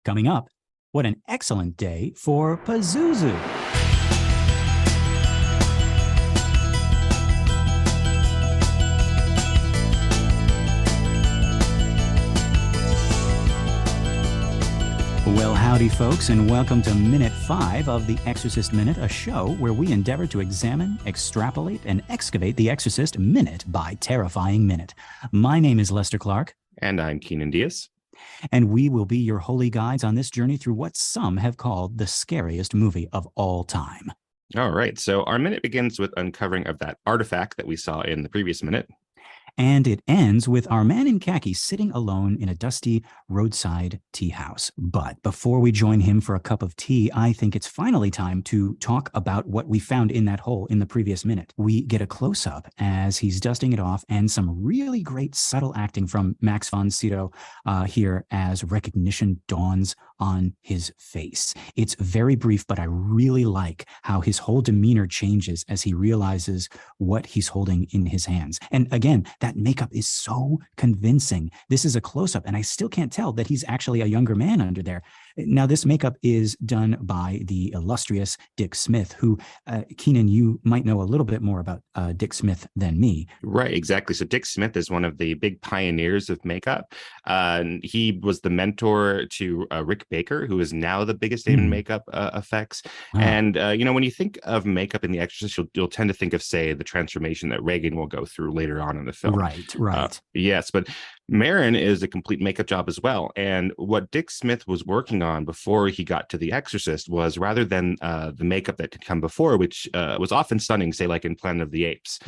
Coming up, what an excellent day for Pazuzu. Well, howdy, folks, and welcome to Minute 5 of The Exorcist Minute, a show where we endeavor to examine, extrapolate, and excavate The Exorcist minute by terrifying minute. My name is Lester Clark. And I'm Keenan Diaz. And we will be your holy guides on this journey through what some have called the scariest movie of all time. All right, so our minute begins with uncovering of that artifact that we saw in the previous minute. And it ends with our man in khaki sitting alone in a dusty roadside tea house. But before we join him for a cup of tea, I think it's finally time to talk about what we found in that hole in the previous minute. We get a close-up as he's dusting it off and some really great subtle acting from Max von Sydow here as recognition dawns on his face. It's very brief, but I really like how his whole demeanor changes as he realizes what he's holding in his hands. And again, that makeup is so convincing. This is a close-up, and I still can't tell that he's actually a younger man under there. Now, this makeup is done by the illustrious Dick Smith, who, Keenan, you might know a little bit more about Dick Smith than me. Right, exactly. So Dick Smith is one of the big pioneers of makeup. He was the mentor to Rick Baker, who is now the biggest name in makeup effects. Wow. And, when you think of makeup in The Exorcist, you'll tend to think of, say, the transformation that Reagan will go through later on in the film. Right. Yes, but Marin is a complete makeup job as well. And what Dick Smith was working on before he got to The Exorcist was, rather than the makeup that had come before, which was often stunning, say like in Planet of the Apes,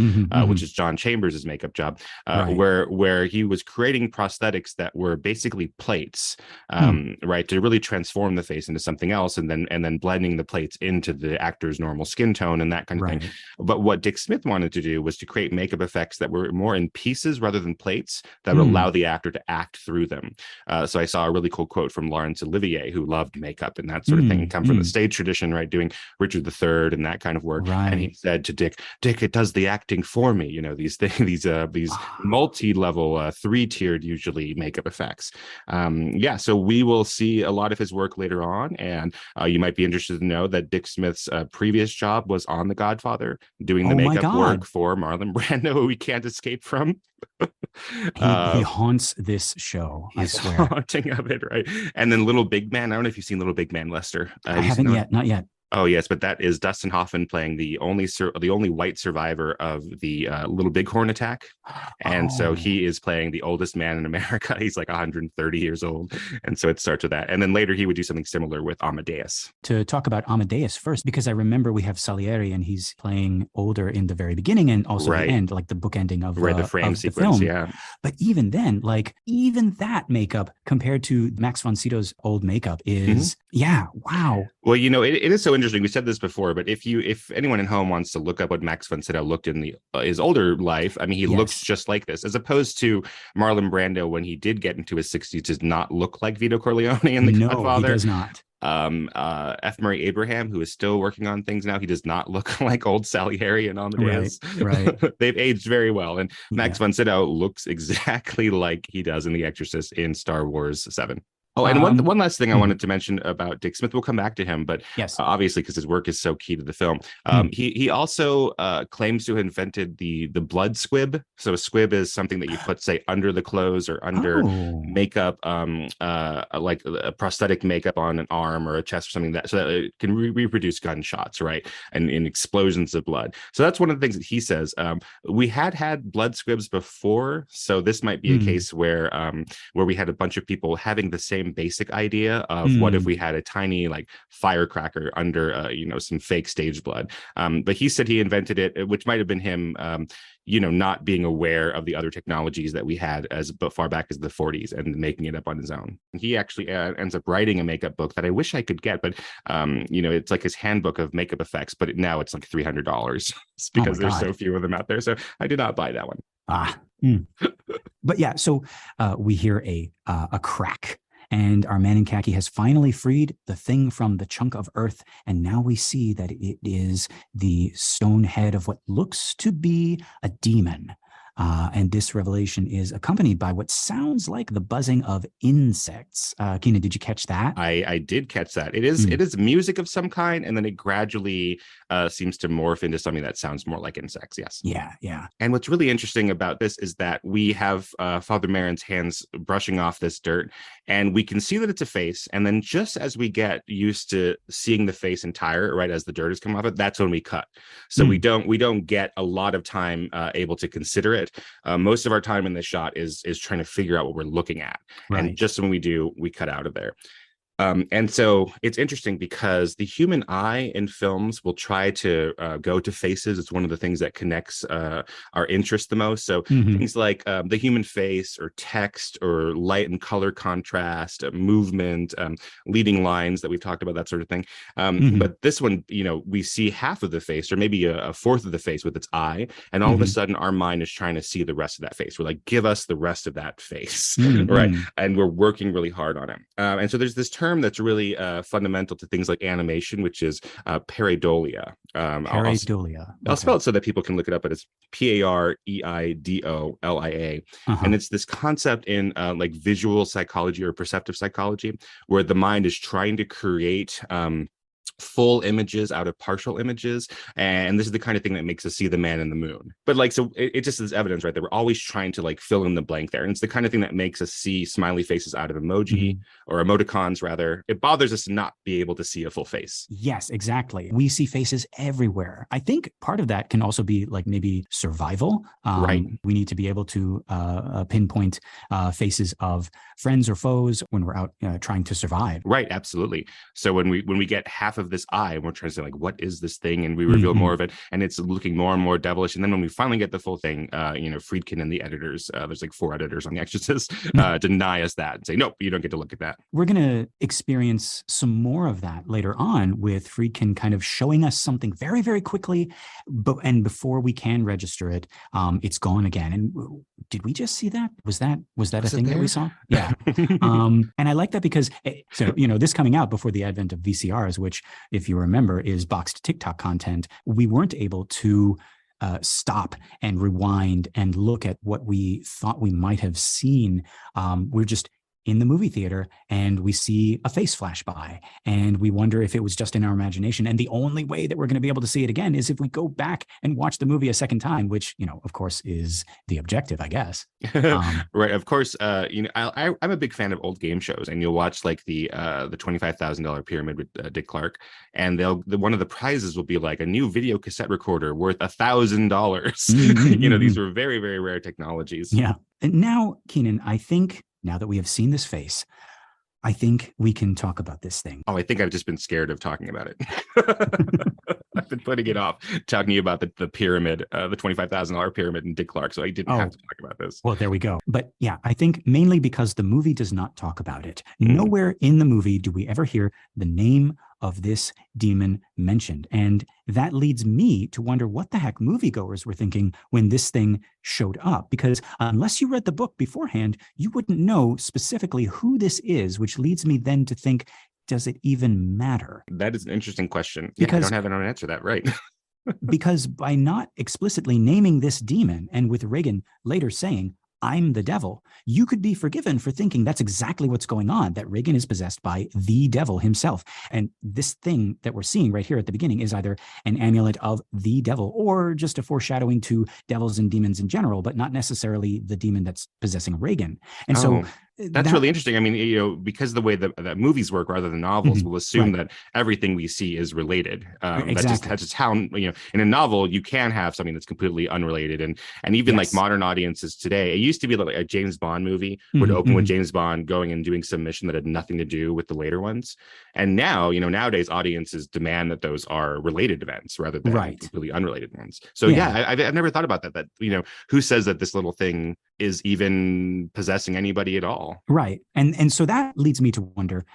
which is John Chambers' makeup job, where he was creating prosthetics that were basically plates, right, to really transform the face into something else, and then blending the plates into the actor's normal skin tone and that kind of thing. But what Dick Smith wanted to do was to create makeup effects that were more in pieces rather than plates, that would allow the actor to act through them. So I saw a really cool quote from Laurence Olivier, who loved makeup and that sort of thing, come from the stage tradition, right, doing Richard III and that kind of work. And he said to Dick, it does the acting for me. These things, these multi-level, three-tiered usually makeup effects. So we will see a lot of his work later on, and you might be interested to know that Dick Smith's previous job was on The Godfather, doing the makeup work for Marlon Brando, who he can't escape from. He haunts this show, I swear. Haunting of it, right? And then Little Big Man. I don't know if you've seen Little Big Man, Lester. I haven't yet, not yet. Oh, yes, but that is Dustin Hoffman playing the only white survivor of the Little Bighorn attack. And so he is playing the oldest man in America. He's like 130 years old. And so it starts with that. And then later he would do something similar with Amadeus. To talk about Amadeus first, because I remember we have Salieri and he's playing older in the very beginning and also the end, like the bookending of, the frame sequence, the film. But even then, even that makeup compared to Max von Sydow's old makeup is, wow. Well, it is so interesting. We said this before, but if anyone at home wants to look up what Max von Sydow looked in his older life, I mean, he looks just like this, as opposed to Marlon Brando when he did get into his 60s, does not look like Vito Corleone in The Godfather. No, he does not. F. Murray Abraham, who is still working on things now, he does not look like old Salieri and Amadeus. Right. They've aged very well, and Max von Sydow looks exactly like he does in The Exorcist in Star Wars 7. Oh, and one last thing I wanted to mention about Dick Smith. We'll come back to him, but obviously, because his work is so key to the film, he also claims to have invented the blood squib. So a squib is something that you put, say, under the clothes or under makeup, like a prosthetic makeup on an arm or a chest or something, so that it can reproduce gunshots, right, and in explosions of blood. So that's one of the things that he says. We had blood squibs before, so this might be a case where we had a bunch of people having the same basic idea of what if we had a tiny firecracker under some fake stage blood, but he said he invented it, which might have been him not being aware of the other technologies that we had as far back as the 40s and making it up on his own. He actually ends up writing a makeup book that I wish I could get, but it's like his handbook of makeup effects, but now it's like $300 because there's so few of them out there, so I did not buy that one. But so we hear a crack. And our man in khaki has finally freed the thing from the chunk of earth. And now we see that it is the stone head of what looks to be a demon. And this revelation is accompanied by what sounds like the buzzing of insects. Keenan, did you catch that? I did catch that. It is music of some kind, and then it gradually seems to morph into something that sounds more like insects. Yes. Yeah, yeah. And what's really interesting about this is that we have Father Merrin's hands brushing off this dirt, and we can see that it's a face. And then just as we get used to seeing the face entire, right, as the dirt is coming off it, that's when we cut. So we don't get a lot of time able to consider it. Most of our time in this shot is trying to figure out what we're looking at. Right. And just when we do, we cut out of there. And so it's interesting because the human eye in films will try to go to faces. It's one of the things that connects our interest the most. So things like the human face or text or light and color contrast, movement, leading lines that we've talked about, that sort of thing. But this one, we see half of the face or maybe a fourth of the face with its eye. And all of a sudden our mind is trying to see the rest of that face. We're like, give us the rest of that face, right? And we're working really hard on it. And so there's this term that's really fundamental to things like animation, which is pareidolia. Pareidolia. I'll spell it so that people can look it up, but it's Pareidolia. And it's this concept in like visual psychology or perceptive psychology, where the mind is trying to create full images out of partial images, and this is the kind of thing that makes us see the man in the moon. But like, so it just is evidence, right, that we're always trying to like fill in the blank there, and it's the kind of thing that makes us see smiley faces out of emoji or emoticons rather. It bothers us to not be able to see a full face. Yes, exactly. We see faces everywhere. I think part of that can also be like maybe survival. Right. We need to be able to pinpoint faces of friends or foes when we're out trying to survive. Right, absolutely. So when we get half of this eye and we're trying to say like, what is this thing, and we reveal more of it, and it's looking more and more devilish, and then when we finally get the full thing, Friedkin and the editors, there's like 4 editors on The Exorcist, deny us that and say, nope, you don't get to look at that. We're going to experience some more of that later on, with Friedkin kind of showing us something very, very quickly, and before we can register it, it's gone again. And did we just see that? Was that a thing that we saw? Yeah. And I like that because this coming out before the advent of VCRs, which, if you remember, is boxed TikTok content, we weren't able to stop and rewind and look at what we thought we might have seen. We're just in the movie theater and we see a face flash by and we wonder if it was just in our imagination. And the only way that we're going to be able to see it again is if we go back and watch the movie a second time, which, of course is the objective, I guess. Right. Of course. I'm a big fan of old game shows, and you'll watch like the $25,000 Pyramid with Dick Clark, and one of the prizes will be like a new video cassette recorder worth $1,000. These were very, very rare technologies. Yeah. And now, Keenan, I think, now that we have seen this face, I think we can talk about this thing. Oh, I think I've just been scared of talking about it. I've been putting it off, talking about the pyramid, the $25,000 pyramid and Dick Clark. So I didn't have to talk about this. Well, there we go. But yeah, I think mainly because the movie does not talk about it. Nowhere in the movie do we ever hear the name of this demon mentioned. And that leads me to wonder what the heck moviegoers were thinking when this thing showed up. Because unless you read the book beforehand, you wouldn't know specifically who this is, which leads me then to think, does it even matter? That is an interesting question. Because, I don't have an answer to that, right? Because by not explicitly naming this demon, and with Regan later saying, I'm the devil, you could be forgiven for thinking that's exactly what's going on, that Regan is possessed by the devil himself. And this thing that we're seeing right here at the beginning is either an amulet of the devil or just a foreshadowing to devils and demons in general, but not necessarily the demon that's possessing Regan. And so that's really interesting. I mean, because the way that movies work rather than novels, we'll assume that everything we see is related. Exactly. That's just how, in a novel, you can have something that's completely unrelated. And even like modern audiences today, it used to be like a James Bond movie would open with James Bond going and doing some mission that had nothing to do with the later ones. And now, nowadays audiences demand that those are related events rather than completely unrelated ones. So I've never thought about that, who says that this little thing is even possessing anybody at all? Right. And so that leads me to wonder,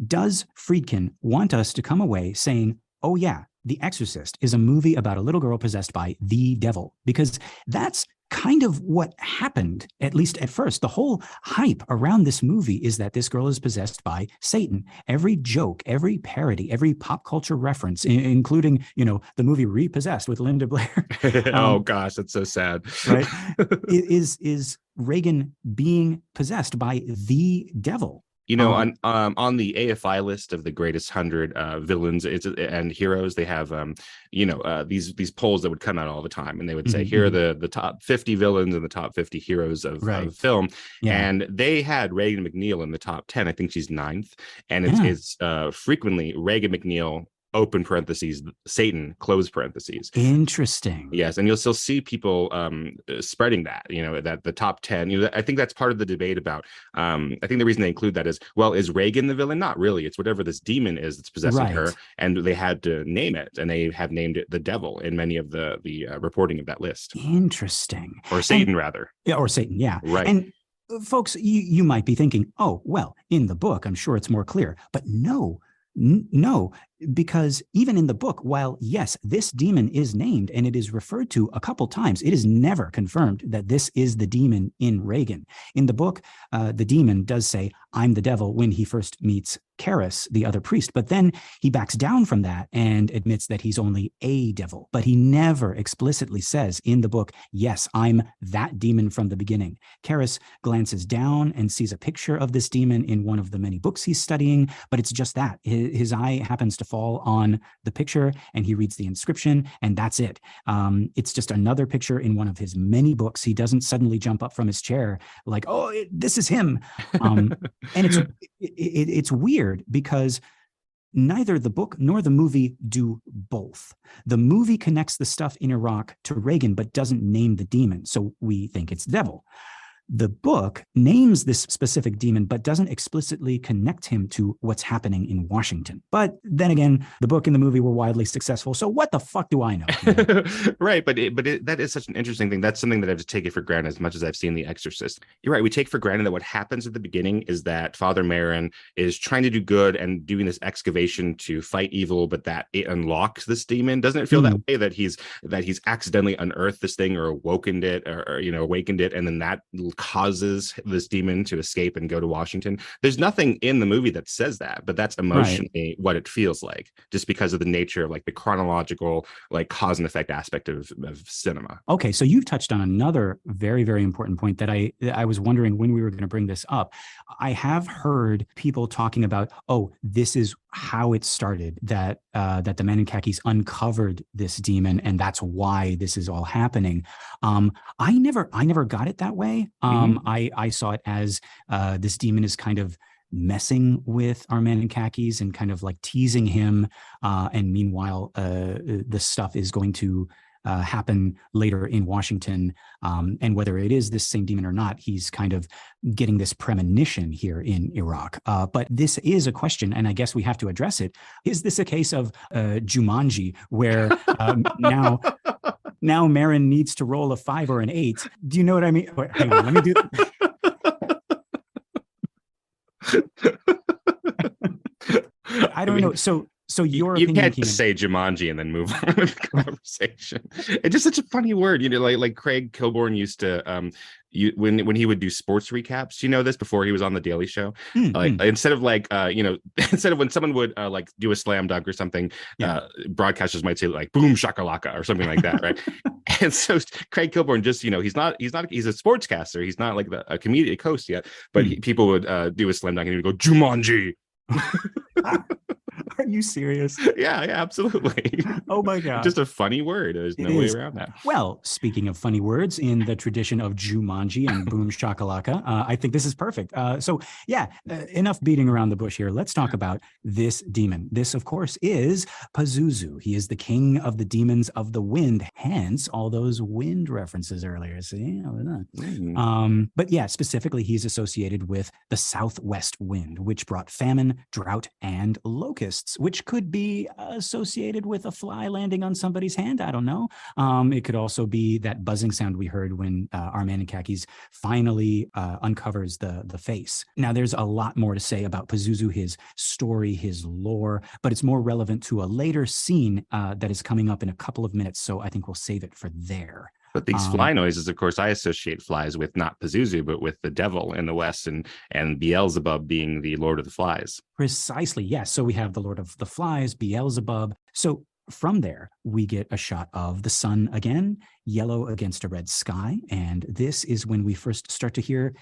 does Friedkin want us to come away saying, oh yeah, The Exorcist is a movie about a little girl possessed by the devil? Because that's kind of what happened, at least at first. The whole hype around this movie is that this girl is possessed by Satan. Every joke, every parody, every pop culture reference, including, the movie Repossessed with Linda Blair. Oh gosh, that's so sad. Right? is Reagan being possessed by the devil. On the AFI list of the greatest 100 villains and heroes, they have these polls that would come out all the time, and they would say, here are the top 50 villains and the top 50 heroes of film. Yeah. And they had Reagan McNeil in the top 10. I think she's 9th, and it's frequently Reagan McNeil, open parentheses, Satan, close parentheses. Interesting. Yes, and you'll still see people spreading that, that the top 10. I think that's part of the debate about. I think the reason they include that is, well, is Reagan the villain? Not really. It's whatever this demon is that's possessing her, and they had to name it, and they have named it the devil in many of the reporting of that list. Interesting. Or Satan, rather. Yeah, or Satan. Yeah. Right. And folks, you might be thinking, oh, well, in the book, I'm sure it's more clear, but no, because even in the book, while yes, this demon is named and it is referred to a couple times, it is never confirmed that this is the demon in Reagan. In the book, the demon does say, I'm the devil, when he first meets Karis, the other priest, but then he backs down from that and admits that he's only a devil. But he never explicitly says in the book, yes, I'm that demon from the beginning. Karis glances down and sees a picture of this demon in one of the many books he's studying, but it's just that. His eye happens to fall on the picture and he reads the inscription, and that's it. It's just another picture in one of his many books. He doesn't suddenly jump up from his chair like, oh, this is him. And it's weird because neither the book nor the movie do both. The movie connects the stuff in Iraq to Reagan, but doesn't name the demon, so we think it's the devil. The book names this specific demon, but doesn't explicitly connect him to what's happening in Washington. But then again, the book and the movie were widely successful. So what the fuck do I know? Right. But that is such an interesting thing. That's something that I've just taken for granted as much as I've seen The Exorcist. You're right. We take for granted that what happens at the beginning is that Father Merrin is trying to do good and doing this excavation to fight evil, but that it unlocks this demon. Doesn't it feel that way, that he's accidentally unearthed this thing or awakened it, and then that causes this demon to escape and go to Washington? There's nothing in the movie that says that, but that's emotionally what it feels like, just because of the nature of like the chronological, like cause and effect aspect of cinema. Okay, so you've touched on another very, very important point that I was wondering when we were going to bring this up. I have heard people talking about, oh, this is how it started, that the Man in Khakis uncovered this demon, and that's why this is all happening. I never got it that way. I saw it as this demon is kind of messing with our Man in Khakis and kind of like teasing him, and meanwhile the stuff is going to happen later in Washington, and whether it is this same demon or not, he's kind of getting this premonition here in Iraq. But this is a question, and I guess we have to address it. Is this a case of Jumanji, where now Merrin needs to roll a 5 or an 8? Do you know what I mean? Wait, hang on, let me do I don't know. So your you opinion, can't just say Jumanji and then move on with the conversation. It's just such a funny word, like Craig Kilborn used to when he would do sports recaps, this before he was on the Daily Show, instead of when someone would like do a slam dunk or something, broadcasters might say like boom shakalaka or something like that, right? And so Craig Kilborn just he's a sportscaster, he's not like a comedic host yet, but people would do a slam dunk and he would go Jumanji. Are you serious? Yeah, absolutely. Oh my God. Just a funny word. There's no way around that. Well, speaking of funny words, in the tradition of Jumanji and Boom Shakalaka, I think this is perfect. Enough beating around the bush here. Let's talk about this demon. This, of course, is Pazuzu. He is the king of the demons of the wind, hence all those wind references earlier. See? But yeah, specifically, he's associated with the southwest wind, which brought famine, drought, and locusts, which could be associated with a fly landing on somebody's hand. I don't know. It could also be that buzzing sound we heard when our Man in Khakis finally uncovers the face. Now, there's a lot more to say about Pazuzu, his story, his lore, but it's more relevant to a later scene that is coming up in a couple of minutes, so I think we'll save it for there. But these fly noises, of course, I associate flies with not Pazuzu, but with the devil in the West, and Beelzebub being the Lord of the Flies. Precisely, yes. So we have the Lord of the Flies, Beelzebub. So from there, we get a shot of the sun again, yellow against a red sky. And this is when we first start to hear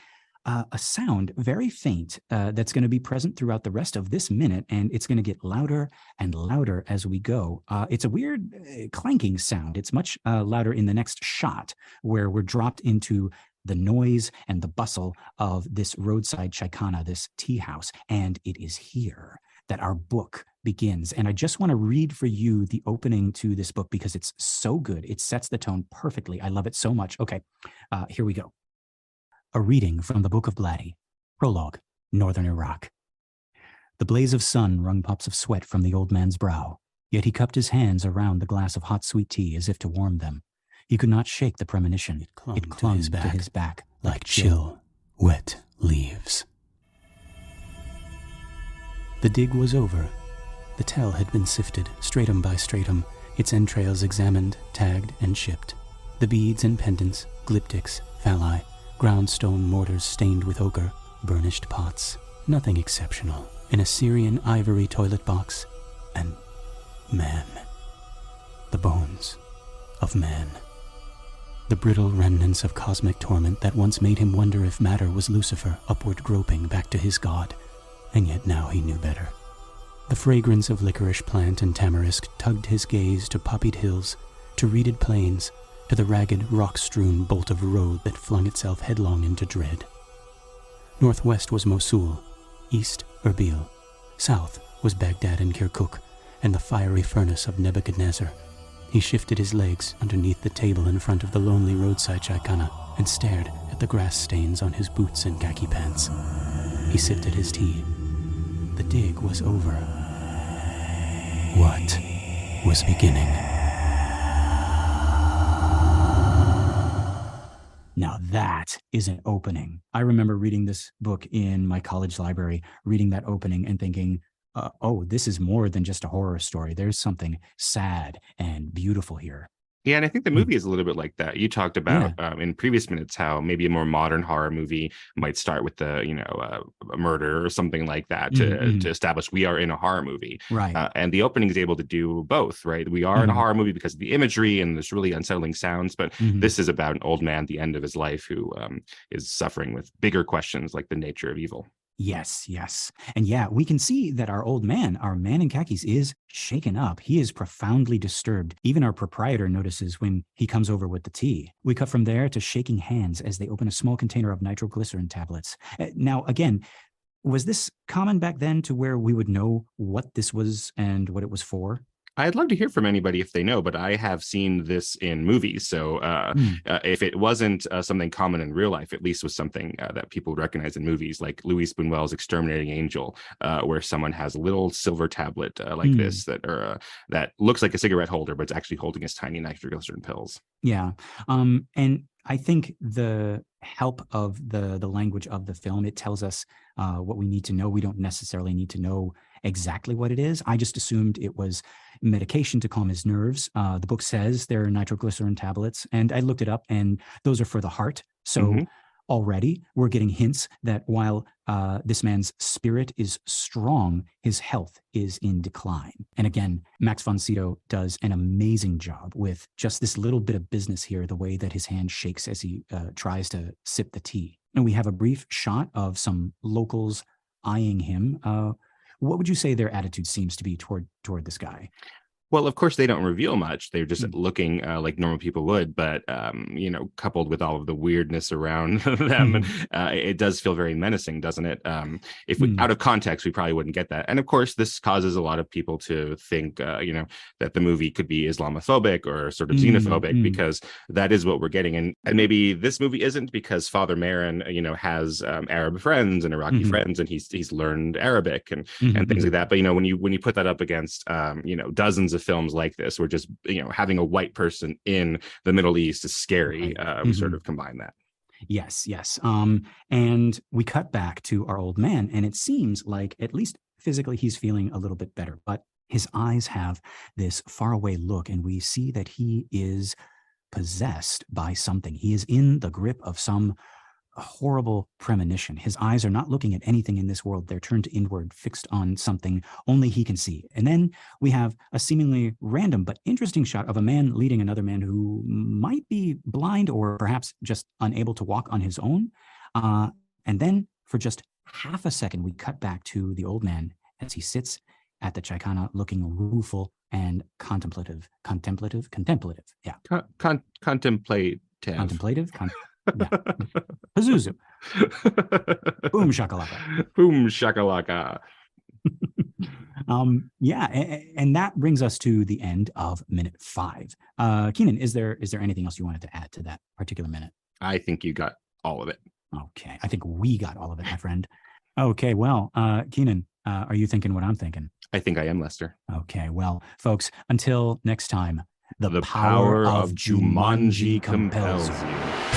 a sound, very faint, that's going to be present throughout the rest of this minute, and it's going to get louder and louder as we go. It's a weird clanking sound. It's much louder in the next shot, where we're dropped into the noise and the bustle of this roadside chicana, this tea house. And it is here that our book begins. And I just want to read for you the opening to this book because it's so good. It sets the tone perfectly. I love it so much. Okay, here we go. A reading from the Book of Blatty. Prologue, Northern Iraq. The blaze of sun wrung pops of sweat from the old man's brow, yet he cupped his hands around the glass of hot sweet tea as if to warm them. He could not shake the premonition. It clung to his back like chill, wet leaves. The dig was over. The tell had been sifted, stratum by stratum, its entrails examined, tagged, and shipped. The beads and pendants, glyptics, phalli, groundstone mortars stained with ochre, burnished pots, nothing exceptional, an Assyrian ivory toilet box, and man. The bones of man. The brittle remnants of cosmic torment that once made him wonder if matter was Lucifer upward groping back to his god, and yet now he knew better. The fragrance of licorice plant and tamarisk tugged his gaze to poppied hills, to reeded plains, to the ragged, rock-strewn bolt of road that flung itself headlong into dread. Northwest was Mosul, east Erbil, south was Baghdad and Kirkuk, and the fiery furnace of Nebuchadnezzar. He shifted his legs underneath the table in front of the lonely roadside chicana and stared at the grass stains on his boots and khaki pants. He sipped at his tea. The dig was over. What was beginning? Now that is an opening. I remember reading this book in my college library, reading that opening and thinking, oh, this is more than just a horror story. There's something sad and beautiful here. Yeah, and I think the movie is a little bit like that. You talked about in previous minutes how maybe a more modern horror movie might start with a murder or something like that to establish we are in a horror movie. Right. And the opening is able to do both, right? We are in a horror movie because of the imagery and there's really unsettling sounds, but this is about an old man at the end of his life who is suffering with bigger questions like the nature of evil. Yes, yes. And yeah, we can see that our old man, our man in khakis, is shaken up. He is profoundly disturbed. Even our proprietor notices when he comes over with the tea. We cut from there to shaking hands as they open a small container of nitroglycerin tablets. Now, again, was this common back then to where we would know what this was and what it was for? I'd love to hear from anybody if they know, but I have seen this in movies. So if it wasn't something common in real life, at least was something that people would recognize in movies, like Louis Buñuel's Exterminating Angel, where someone has a little silver tablet like this that looks like a cigarette holder, but it's actually holding his tiny nitroglycerin pills. Yeah. And I think the help of the language of the film, it tells us what we need to know. We don't necessarily need to know exactly what it is. I just assumed it was medication to calm his nerves. The book says they're nitroglycerin tablets, and I looked it up, and those are for the heart. So already we're getting hints that while this man's spirit is strong, his health is in decline. And again, Max von Sydow does an amazing job with just this little bit of business here, the way that his hand shakes as he tries to sip the tea. And we have a brief shot of some locals eyeing him. What would you say their attitude seems to be toward this guy? Well, of course, they don't reveal much. They're just looking like normal people would. But, coupled with all of the weirdness around them, it does feel very menacing, doesn't it? If we, out of context, we probably wouldn't get that. And of course, this causes a lot of people to think, that the movie could be Islamophobic or sort of xenophobic, because that is what we're getting. And maybe this movie isn't because Father Marin, has Arab friends and Iraqi friends, and he's learned Arabic and things like that. But, when you put that up against, dozens of films like this, where just having a white person in the Middle East is scary. We sort of combine that. Yes. And we cut back to our old man, and it seems like, at least physically, he's feeling a little bit better, but his eyes have this faraway look, and we see that he is possessed by something. He is in the grip of some horrible premonition. His eyes are not looking at anything in this world. They're turned inward, fixed on something only he can see. And then we have a seemingly random but interesting shot of a man leading another man who might be blind or perhaps just unable to walk on his own. And then for just half a second, we cut back to the old man as he sits at the Chaikana looking rueful and contemplative. Yeah. Contemplative. Yeah. Pazuzu. Boom shakalaka. Boom shakalaka. Yeah, and that brings us to the end of minute 5. Keenan, is there anything else you wanted to add to that particular minute? I think you got all of it. Okay, I think we got all of it, my friend. Okay, well, Keenan, are you thinking what I'm thinking? I think I am, Lester. Okay, well, folks, until next time, the power of Jumanji compels you.